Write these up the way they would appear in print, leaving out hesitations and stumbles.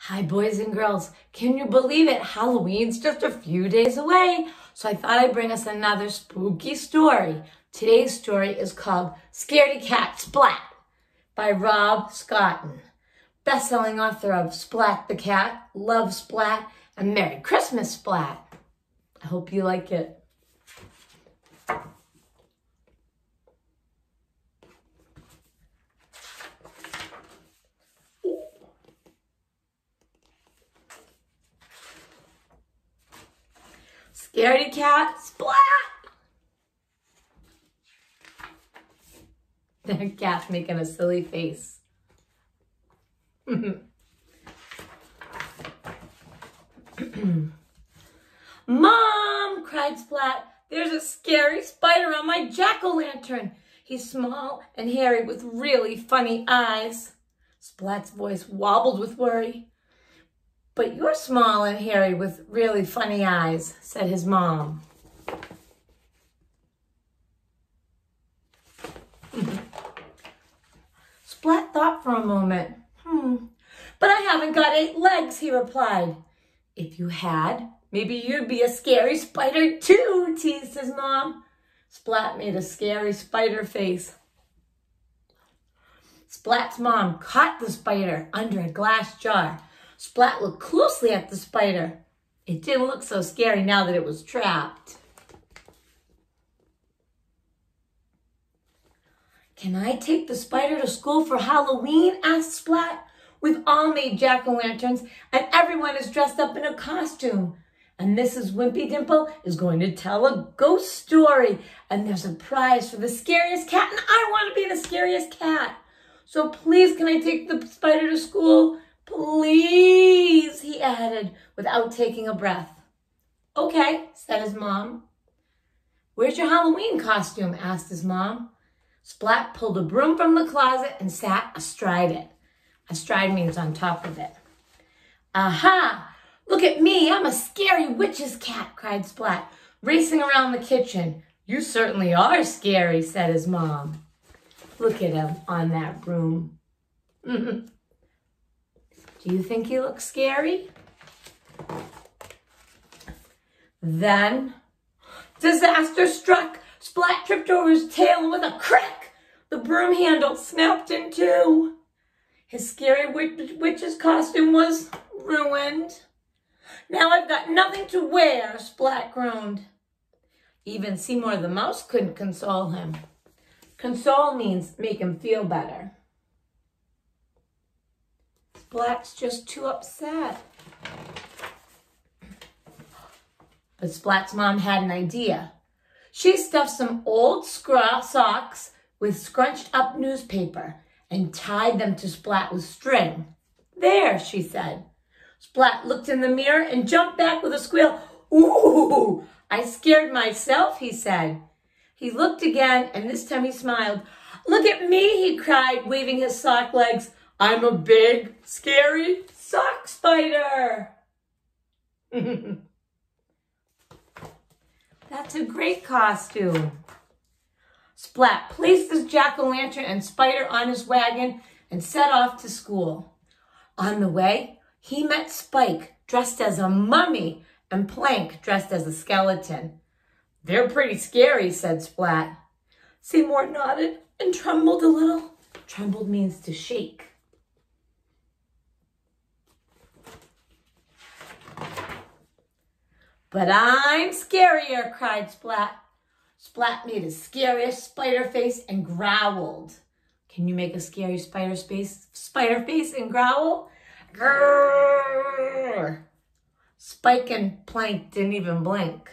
Hi, boys and girls. Can you believe it? Halloween's just a few days away. So I thought I'd bring us another spooky story. Today's story is called Scaredy-Cat, Splat by Rob Scotton, best-selling author of Splat the Cat, Love Splat, and Merry Christmas Splat. I hope you like it. Scaredy-Cat, Splat! The cat's making a silly face. Mom, cried Splat, there's a scary spider on my jack-o'-lantern. He's small and hairy with really funny eyes. Splat's voice wobbled with worry. But you're small and hairy with really funny eyes, said his mom. Splat thought for a moment. But I haven't got 8 legs, he replied. If you had, maybe you'd be a scary spider too, teased his mom. Splat made a scary spider face. Splat's mom caught the spider under a glass jar. Splat looked closely at the spider. It didn't look so scary now that it was trapped. Can I take the spider to school for Halloween? Asked Splat. We've all made jack-o'-lanterns and everyone is dressed up in a costume. And Mrs. Wimpy Dimple is going to tell a ghost story. And there's a prize for the scariest cat and I want to be the scariest cat. So please, can I take the spider to school? Please, he added without taking a breath. Okay, said his mom. Where's your Halloween costume? Asked his mom. Splat pulled a broom from the closet and sat astride it. Astride means on top of it. Aha! Look at me, I'm a scary witch's cat, cried Splat, racing around the kitchen. You certainly are scary, said his mom. Look at him on that broom. Do you think he looks scary? Then, disaster struck. Splat tripped over his tail and with a crack, the broom handle snapped in two. His scary witch's costume was ruined. Now I've got nothing to wear, Splat groaned. Even Seymour the mouse couldn't console him. Console means make him feel better. Splat's just too upset. But Splat's mom had an idea. She stuffed some old socks with scrunched up newspaper and tied them to Splat with string. There, she said. Splat looked in the mirror and jumped back with a squeal. Ooh, I scared myself, he said. He looked again and this time he smiled. Look at me, he cried, waving his sock legs. I'm a big, scary sock spider. That's a great costume. Splat placed his jack-o'-lantern and spider on his wagon and set off to school. On the way, he met Spike, dressed as a mummy, and Plank, dressed as a skeleton. They're pretty scary, said Splat. Seymour nodded and trembled a little. Trembled means to shake. But I'm scarier, cried Splat. Splat made his scariest spider face and growled. Can you make a scary spider face and growl? Grrr. Spike and Plank didn't even blink.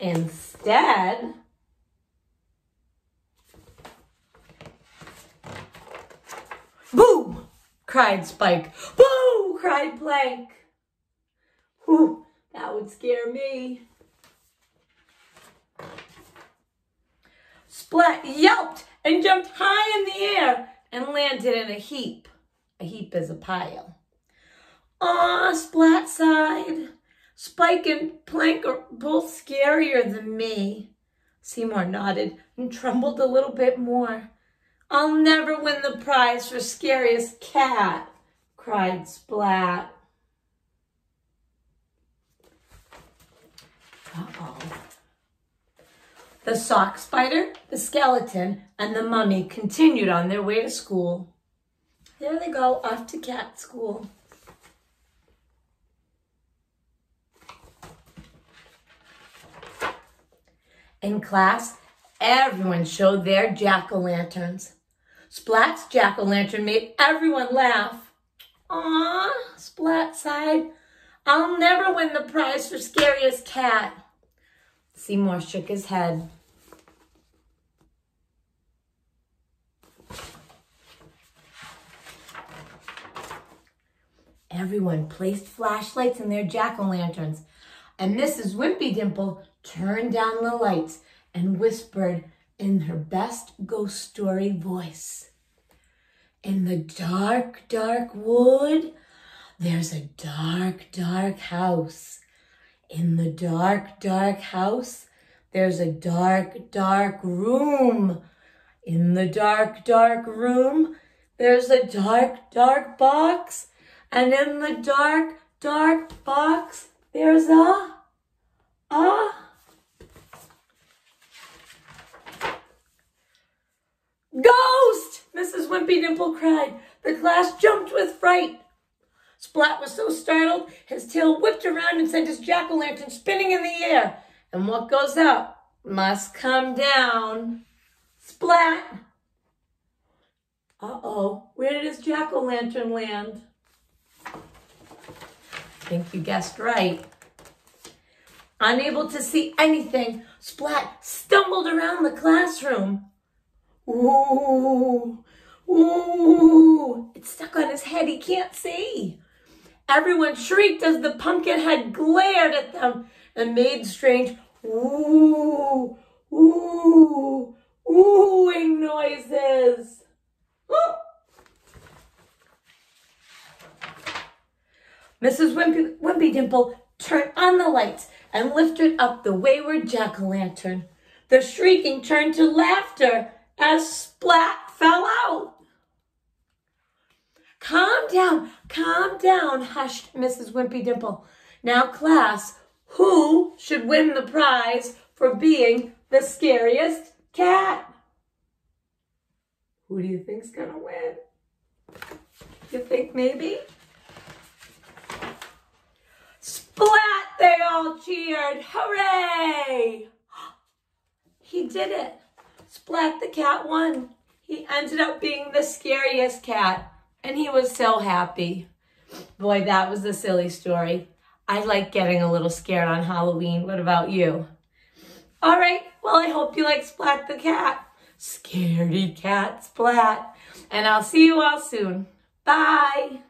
Instead, boo! Cried Spike. Boo! Cried Plank. Whew. That would scare me. Splat yelped and jumped high in the air and landed in a heap. A heap is a pile. Aw, Splat sighed. Spike and Plank are both scarier than me. Seymour nodded and trembled a little bit more. I'll never win the prize for scariest cat, cried Splat. Uh-oh. The sock spider, the skeleton, and the mummy continued on their way to school. There they go, off to cat school. In class, everyone showed their jack-o'-lanterns. Splat's jack-o'-lantern made everyone laugh. Aww, Splat sighed. I'll never win the prize for scariest cat. Seymour shook his head. Everyone placed flashlights in their jack-o'-lanterns, and Mrs. Wimpy Dimple turned down the lights and whispered in her best ghost story voice. In the dark, dark wood, there's a dark, dark house. In the dark, dark house, there's a dark, dark room. In the dark, dark room, there's a dark, dark box. And in the dark, dark box, there's a ghost! Mrs. Wimpy Dimple cried. The class jumped with fright. Splat was so startled, his tail whipped around and sent his jack-o'-lantern spinning in the air. And what goes up must come down. Splat! Uh-oh, where did his jack-o'-lantern land? I think you guessed right. Unable to see anything, Splat stumbled around the classroom. Ooh, ooh, it's stuck on his head, he can't see. Everyone shrieked as the pumpkin head glared at them and made strange ooh, ooh, oohing noises. Ooh. Mrs. Wimpy Dimple turned on the lights and lifted up the wayward jack-o'-lantern. The shrieking turned to laughter as Splat fell out. Calm down, hushed Mrs. Wimpy Dimple. Now, class, who should win the prize for being the scariest cat? Who do you think's gonna win? You think maybe? Splat, they all cheered. Hooray! He did it. Splat the cat won. He ended up being the scariest cat, and he was so happy. Boy, that was a silly story. I like getting a little scared on Halloween. What about you? All right, well, I hope you like Splat the cat. Scaredy-Cat Splat. And I'll see you all soon. Bye.